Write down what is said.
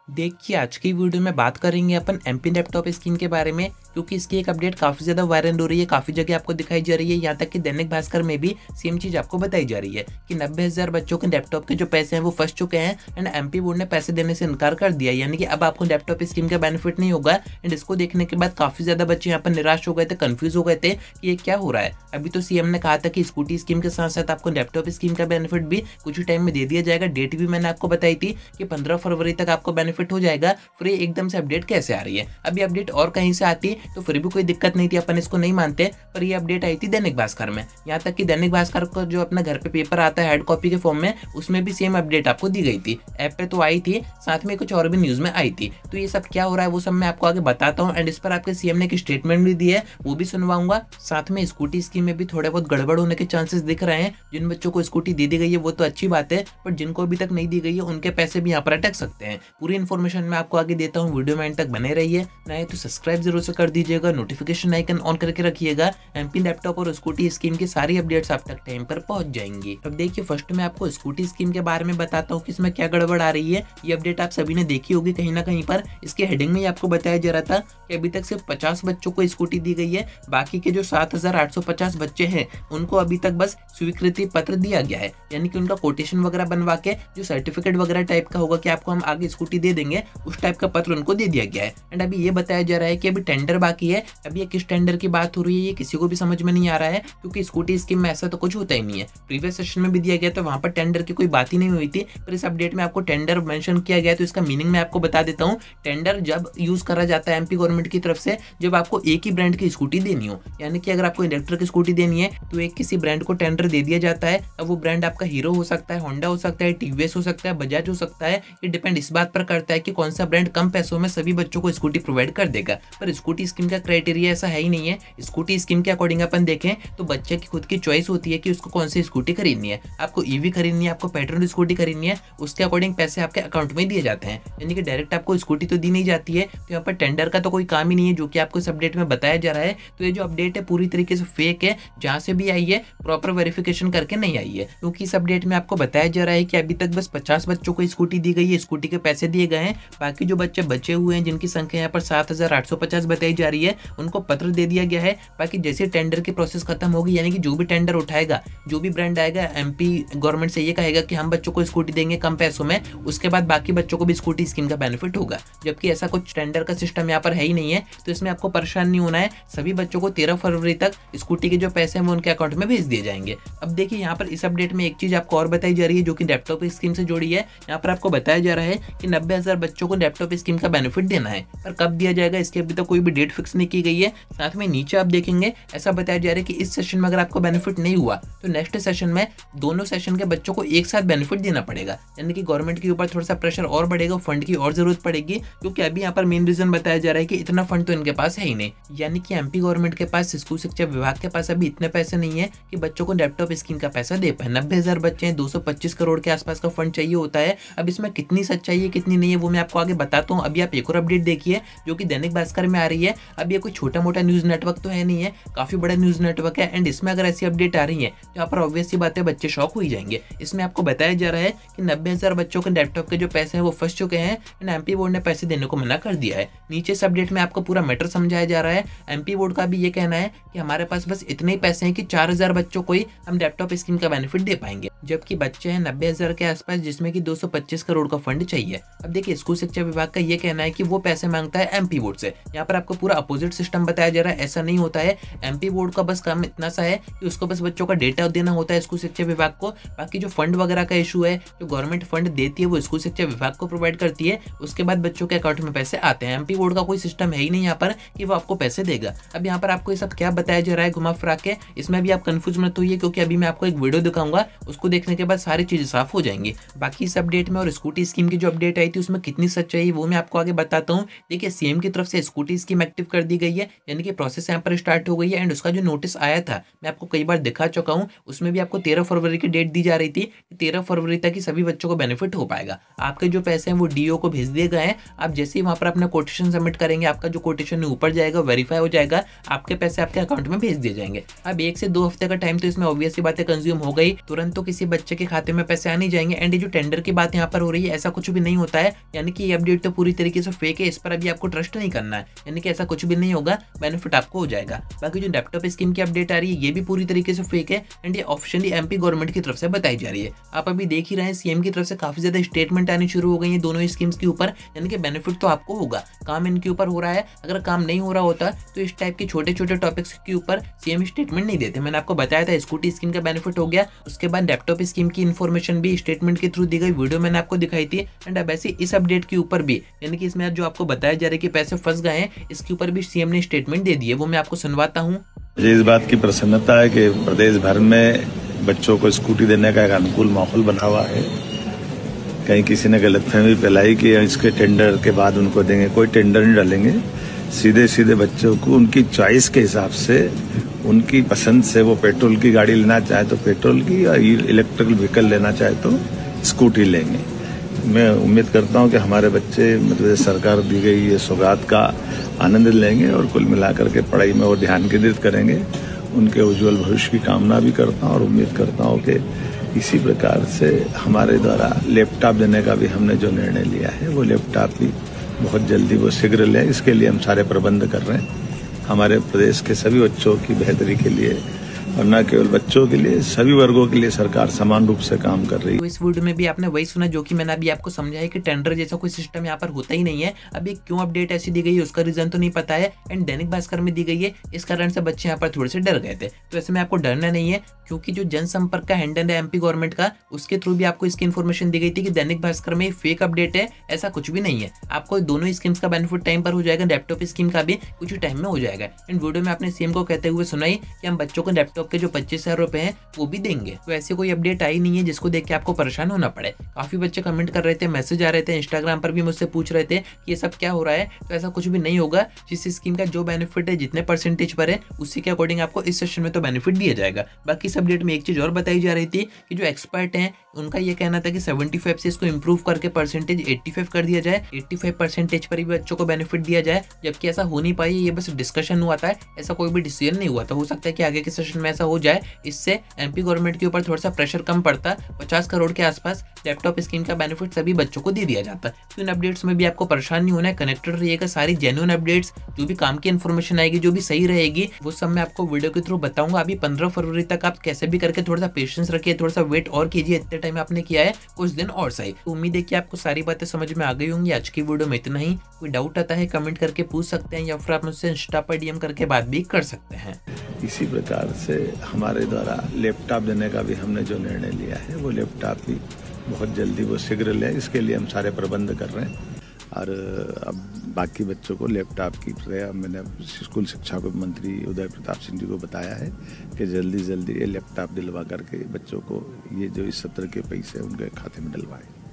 देखिए आज की वीडियो में बात करेंगे अपन एमपी लैपटॉप स्कीम के बारे में, क्योंकि इसकी एक अपडेट काफी ज्यादा वायरल हो रही है, काफी जगह आपको दिखाई जा रही है। यहाँ तक कि दैनिक भास्कर में भी सेम चीज आपको बताई जा रही है कि 90,000 बच्चों के लैपटॉप के जो पैसे हैं वो फंस चुके हैं एंड एमपी बोर्ड ने पैसे देने से इनकार कर दिया, यानी कि अब आपको लैपटॉप स्कीम का बेनिफिट नहीं होगा। एंड इसको देखने के बाद काफी ज्यादा बच्चे यहाँ पर निराश हो गए थे, कंफ्यूज हो गए थे कि ये क्या हो रहा है। अभी तो सीएम ने कहा था कि स्कूटी स्कीम के साथ साथ आपको लैपटॉप स्कीम का बेनिफिट भी कुछ ही टाइम में दे दिया जाएगा। डेट भी मैंने आपको बताई थी कि 15 फरवरी तक आपको बेनिफिट हो जाएगा। फिर ये एकदम से अपडेट कैसे आ रही है? अभी अपडेट और कहीं से आती तो फिर भी कोई दिक्कत नहीं थी, अपन इसको नहीं मानते, पर ये अपडेट आई थी दैनिक भास्कर में। यहाँ तक कि दैनिक भास्कर को जो अपना घर पे पेपर आता है हार्ड कॉपी के फॉर्म में, उसमें भी सेम अपडेट आपको दी गई थी। ऐप पे तो आई थी, साथ में कुछ और भी न्यूज में आई थी। तो ये सब क्या हो रहा है वो सब मैं आपको आगे बताता हूँ। एंड इस पर आपके सीएम ने एक स्टेटमेंट भी दी है, वो भी सुनवाऊंगा। साथ में स्कूटी स्कीम में भी थोड़े बहुत गड़बड़ होने के चांसेस दिख रहे हैं। जिन बच्चों को स्कूटी दे दी गई है वो तो अच्छी बात है, पर जिनको अभी तक नहीं दी गई है उनके पैसे भी यहाँ पर अटक सकते हैं। पूरी इन्फॉर्मेशन मैं आपको आगे देता हूँ, वीडियो में एंड तक बने रहिए। नए तो सब्सक्राइब जरूर से कर दीजिएगा, नोटिफिकेशन आइकन ऑन करके रखिएगा। एमपी लैपटॉप और स्कूटी स्कीम की सारी अपडेट्स आप तक टाइम पर पहुंच जाएंगी। अब देखिए फर्स्ट मैं आपको स्कूटी स्कीम के बारे में बताता हूँ कि इसमें क्या गड़बड़ आ रही है। ये अपडेट आप सभी ने देखी होगी कहीं ना कहीं पर। इसके हेडिंग में आपको बताया जा रहा था कि अभी तक सिर्फ 50 बच्चों को स्कूटी दी गई है, बाकी के जो 7,850 बच्चे हैं उनको अभी तक बस स्वीकृति पत्र दिया गया है, यानी कि उनका कोटेशन वगैरह बनवा के जो सर्टिफिकेट वगैरह टाइप का होगा कि आपको हम आगे स्कूटी दे देंगे, उस टाइप का पत्र उनको दे दिया गया है। एंड अभी ये बताया जा रहा है कि अभी टेंडर बाकी है। अभी ये किस टेंडर की बात हो रही है ये किसी को भी समझ में नहीं आ रहा है, क्योंकि स्कूटी स्कीम में ऐसा तो कुछ होता ही नहीं है। प्रीवियस सेशन में भी दिया गया तो वहां पर टेंडर की कोई बात ही नहीं हुई थी, पर इस अपडेट में आपको टेंडर मेंशन किया गया। तो इसका मीनिंग मैं आपको बता देता हूँ। टेंडर जब यूज करा जाता है एमपी गवर्नमेंट की तरफ से, जब आपको एक ही ब्रांड की स्कूटी देनी हो, यानी कि अगर आपको इलेक्ट्रिक स्कूटी देनी है तो एक किसी ब्रांड को टेंडर दे दिया जाता है। अब वो ब्रांड आपका हीरो हो सकता है, होंडा हो सकता है, टीवीएस हो सकता है, बजाज हो सकता है। ये डिपेंड इस बात पर करता है कि कौन सा ब्रांड कम पैसों में सभी बच्चों को स्कूटी प्रोवाइड कर देगा। पर स्कूटी स्कीम का क्राइटेरिया ऐसा है ही नहीं है। स्कूटी स्कीम के अकॉर्डिंग अपन देखें तो बच्चे की खुद की चॉइस होती है कि उसको कौन सी स्कूटी खरीदनी है। आपको ईवी खरीदनी है, आपको पेट्रोल स्कूटी खरीदनी है, उसके अकॉर्डिंग पैसे आपके अकाउंट में दिए जाते हैं, यानी कि डायरेक्ट आपको स्कूटी तो दी नहीं जाती है। तो यहाँ पर टेंडर का तो कोई काम ही नहीं है, जो कि आपको इस अपडेट में बताया जा रहा है। तो ये जो अपडेट है पूरी तरीके से फेक है, जहां से भी आई है प्रॉपर वेरिफिकेशन करके नहीं आई है। क्योंकि इस अपडेट में आपको बताया जा रहा है कि अभी तक बस 50 बच्चों को स्कूटी दी गई है, स्कूटी के पैसे दिए गए हैं। बाकी जो बच्चे बचे हुए हैं, जिनकी संख्या यहाँ पर 7,850 बताई जा रही है, उनको पत्र दे दिया गया है। बाकी जैसे टेंडर की प्रोसेस खत्म होगी, यानी कि जो भी टेंडर उठाएगा, जो भी ब्रांड आएगा, एमपी गवर्नमेंट से ये कहेगा कि हम बच्चों को स्कूटी देंगे कम पैसों में, उसके बाद बाकी बच्चों को भी स्कूटी स्कीम का बेनिफिट होगा। जबकि ऐसा कुछ टेंडर का सिस्टम यहाँ पर है ही नहीं है। तो इसमें आपको परेशान नहीं होना है। सभी बच्चों को 13 फरवरी तक स्कूटी के जो पैसे हैं वो उनके अकाउंट में भेज दिए जाएंगे। अब देखिए यहाँ पर इस अपडेट में एक चीज आपको और बताई जा रही है, जो कि लैपटॉप स्कीम से जुड़ी है। यहाँ पर आपको बताया जा रहा है कि 90,000 बच्चों को लैपटॉप स्कीम का बेनिफिट देना है, पर कब दिया जाएगा इसकी अभी तक कोई भी डेट फिक्स नहीं की गई है। साथ में नीचे आप देखेंगे ऐसा बताया जा रहा है कि इस सेशन में अगर आपको बेनिफिट नहीं हुआ तो नेक्स्ट सेशन में दोनों सेशन के बच्चों को एक साथ बेनिफिट देना पड़ेगा, यानी कि गवर्नमेंट के ऊपर थोड़ा सा प्रेशर और बढ़ेगा, फंड की और जरूरत पड़ेगी। क्योंकि अभी यहाँ पर मेन रीजन बताया जा रहा है कि इतना फंड तो इनके पास है ही नहीं, यानी कि एमपी गवर्नमेंट के पास, स्कूल शिक्षा विभाग के पास अभी इतने पैसे नहीं है कि बच्चों को लैपटॉप स्कीम का पैसा दे पाए। 90,000 बच्चे हैं, 225 करोड़ के आसपास का फंड चाहिए होता है। अब इसमें कितनी सच्चाई है कितनी नहीं है वो मैं आपको आगे बताता हूँ। अभी आप एक और अपडेट देखिए जो कि दैनिक भास्कर में आ रही है। अब ये कोई छोटा मोटा न्यूज नेटवर्क तो है नहीं है, काफी बड़ा न्यूज नेटवर्क है। एंड इसमें अगर ऐसी अपडेट आ रही है तो यहाँ पर ऑब्वियस सी बात है, बच्चे शॉक हो ही जाएंगे। इसमें आपको बताया जा रहा है कि 90,000 बच्चों के लैपटॉप के जो पैसे हैं वो फंस चुके हैं एंड एमपी बोर्ड ने पैसे देने को मना कर दिया है। नीचे इस अपडेट में आपको पूरा मैटर समझाया जा रहा है। एमपी बोर्ड का भी ये कहना है कि हमारे पास बस इतने ही पैसे हैं कि 4,000 बच्चों को ही हम लैपटॉप स्कीम का बेनिफिट दे पाएंगे, जबकि बच्चे हैं 90,000 के आसपास, जिसमें कि 225 करोड़ का फंड चाहिए। अब देखिए स्कूल शिक्षा विभाग का ये कहना है कि वो पैसे मांगता है एमपी बोर्ड से। यहाँ पर आपको पूरा अपोजिट सिस्टम बताया जा रहा है, ऐसा नहीं होता है। एमपी बोर्ड का बस काम इतना सा है कि उसको बस बच्चों का डेटा देना होता है स्कूल शिक्षा विभाग को। बाकी जो फंड वगैरह का इशू है, जो गवर्नमेंट फंड देती है वो स्कूल शिक्षा विभाग को प्रोवाइड करती है, उसके बाद बच्चों के अकाउंट में पैसे आते हैं। एमपी बोर्ड का कोई सिस्टम है ही नहीं यहाँ पर कि वो आपको पैसे देगा। अब यहाँ पर आपको ये सब क्या बताया जा रहा है घुमा फिरा के, इसमें भी आप कंफ्यूज मत होइए, क्योंकि अभी मैं आपको एक वीडियो दिखाऊंगा, उसको देखने के बाद सारी चीजें साफ हो जाएंगी। बाकी इस अपडेट में और स्कूटी स्कीम की जो अपडेट आई थी उसमें कितनी सच्चाई है वो मैं आपको आगे बताता हूँ। देखिए सीएम की तरफ से स्कूटी स्कीम एक्टिव कर दी गई है, यानी कि प्रोसेस यहाँ पर स्टार्ट हो गई है। एंड उसका जो नोटिस आया था मैं आपको कई बार दिखा चुका हूँ, उसमें भी आपको 13 फरवरी की डेट दी जा रही थी। 13 फरवरी तक ही सभी बच्चों को बेनिफिट हो पाएगा। आपके जो पैसे हैं वो डीओ को भेज दिए गए हैं। आप जैसे ही वहां पर अपना कोटेशन सबमिट करेंगे, आपका जो कोटेशन ऊपर जाएगा, वेरीफाई हो जाएगा, आपके पैसे आपके अकाउंट में भेज दिए जाएंगे। अब 1 से 2 हफ्ते का टाइम तो इसमें ऑब्वियस सी बातें कंज्यूम हो गई, तुरंत तो किसी बच्चे के खाते में पैसे आ नहीं जाएंगे। एंड ये जो टेंडर की बात यहाँ पर हो रही है, ऐसा कुछ भी नहीं होता है। यानी कि ये अपडेट तो पूरी तरीके से फेक है, इस पर अभी आपको ट्रस्ट नहीं करना है, यानी कि ऐसा कुछ भी नहीं होगा, बेनिफिट आपको हो जाएगा। बाकी जो लैपटॉप स्कीम की अपडेट आ रही है ये भी पूरी तरीके से फेक है एंड ये ऑफिशियली एमपी गवर्नमेंट की तरफ से बताई जा रही है। आप अभी देख ही रहे हैं सीएम की तरफ से काफी ज्यादा स्टेटमेंट आनी शुरू हो गई है दोनों स्कीम्स के ऊपर, यानी कि बेनिफिट तो आपको होगा, काम इनके ऊपर हो रहा है। अगर काम नहीं हो रहा होता तो इस टाइप के छोटे छोटे टॉपिक्स के ऊपर सीएम स्टेटमेंट नहीं देते। मैंने आपको बताया था स्कूटी स्कीम का बेनिफिट हो गया, उसके बाद लैपटॉप स्कीम की इन्फॉर्मेशन भी स्टेटमेंट के थ्रू दी गई, वीडियो मैंने आपको दिखाई थी। एंड अब ऐसे इस अपडेट के ऊपर भी, यानी कि इसमें जो आपको बताया जा रहा है कि पैसे फंस गए हैं, इसके ऊपर भी सीएम ने स्टेटमेंट दे दी है, वो मैं आपको सुनवाता हूँ। मुझे इस बात की प्रसन्नता है कि प्रदेश भर में बच्चों को स्कूटी देने का एक अनुकूल माहौल बना हुआ है। कहीं किसी ने गलतफहमी फैलाई कि इसके टेंडर के बाद उनको देंगे, कोई टेंडर नहीं डालेंगे, सीधे सीधे बच्चों को उनकी चॉइस के हिसाब से, उनकी पसंद से, वो पेट्रोल की गाड़ी लेना चाहे तो पेट्रोल की, या इलेक्ट्रिकल व्हीकल लेना चाहे तो स्कूटी लेंगे। मैं उम्मीद करता हूं कि हमारे बच्चे मतलब सरकार दी गई ये सौगात का आनंद लेंगे और कुल मिलाकर के पढ़ाई में वो ध्यान केंद्रित करेंगे। उनके उज्जवल भविष्य की कामना भी करता हूं और उम्मीद करता हूं कि इसी प्रकार से हमारे द्वारा लैपटॉप देने का भी हमने जो निर्णय लिया है वो लैपटॉप भी बहुत जल्दी वो शीघ्र लें। इसके लिए हम सारे प्रबंध कर रहे हैं हमारे प्रदेश के सभी बच्चों की बेहतरी के लिए, और न केवल बच्चों के लिए, सभी वर्गों के लिए सरकार समान रूप से काम कर रही है। तो इस वीडियो में भी आपने वही सुना जो कि मैंने अभी आपको समझाया कि टेंडर जैसा कोई सिस्टम यहाँ पर होता ही नहीं है। अभी क्यों अपडेट ऐसी दी गई है उसका रीजन तो नहीं पता है, एंड दैनिक भास्कर में दी गई है, इस कारण से बच्चे यहाँ पर थोड़े से डर गए थे। तो ऐसे में आपको डरना नहीं है, क्योंकि जो जनसंपर्क का हैंडल है एमपी गवर्नमेंट का, उसके थ्रू भी आपको इसकी इन्फॉर्मेशन दी गई थी कि दैनिक भास्कर में फेक अपडेट है, ऐसा कुछ भी नहीं है। आपको दोनों स्कीम्स का बेनिफिट टाइम पर हो जाएगा, लैपटॉप स्कीम का भी कुछ ही टाइम में हो जाएगा। एंड वीडियो में आपने सीएम को कहते हुए सुनाई कि हम बच्चों को लैपटॉप के जो 25,000 रुपए हैं वो भी देंगे। तो ऐसे कोई अपडेट आई नहीं है जिसको देख के आपको परेशान होना पड़े। काफी बच्चे कमेंट कर रहे थे, मैसेज आ रहे थे, इंस्टाग्राम पर भी मुझसे पूछ रहे थे कि ये सब क्या हो रहा है। तो ऐसा कुछ भी नहीं होगा, जिस स्कीम का जो बेनिफिट है, जितने परसेंटेज पर है, उसी के अकॉर्डिंग आपको इस सेशन में तो बेनिफिट दिया जाएगा। बाकी इस अपडेट में एक चीज और बताई जा रही थी कि जो एक्सपर्ट हैं उनका ये कहना था कि 75 से इसको इंप्रूव करके परसेंटेज 85 कर दिया जाए, 85 परसेंटेज पर ही बच्चों को बेनिफिट दिया जाए, जबकि ऐसा हो नहीं पाई। ये बस डिस्कशन हुआ था, ऐसा कोई भी डिसीजन नहीं हुआ था। हो सकता है कि आगे के सेशन में ऐसा हो जाए, इससे एमपी गवर्नमेंट के ऊपर थोड़ा सा प्रेशर कम पड़ता, 50 करोड़ के आसपास लैपटॉप स्कीम का बेनिफिट सभी बच्चों को दे दिया जाता। तो इन अपडेट्स में भी आपको परेशान नहीं होना है, कनेक्टेड रहिएगा। सारी जेन्युइन अपडेट्स, जो भी काम की इन्फॉर्मेशन आएगी, जो भी सही रहेगी, वो सब मैं आपको वीडियो के थ्रू बताऊंगा। अभी 15 फरवरी तक आप कैसे भी करके थोड़ा सा पेशेंस रखिए, थोड़ा सा वेट और कीजिए। इतने टाइम आपने किया है, कुछ दिन और सही। तो उम्मीद है कि आपको सारी बातें समझ में आ गई होंगी। आज की वीडियो में इतना ही। कोई डाउट आता है कमेंट करके पूछ सकते हैं, या फिर आप मुझसे इंस्टा पर डीएम करके बात भी कर सकते हैं। इसी प्रकार से हमारे द्वारा लैपटॉप देने का भी हमने जो निर्णय लिया है वो लैपटॉप भी बहुत जल्दी वो शीघ्र लें। इसके लिए हम सारे प्रबंध कर रहे हैं और अब बाकी बच्चों को लैपटॉप की मैंने स्कूल शिक्षा मंत्री उदय प्रताप सिंह जी को बताया है कि जल्दी जल्दी ये लैपटॉप दिलवा करके बच्चों को ये जो इस सत्र के पैसे उनके खाते में डलवाएं।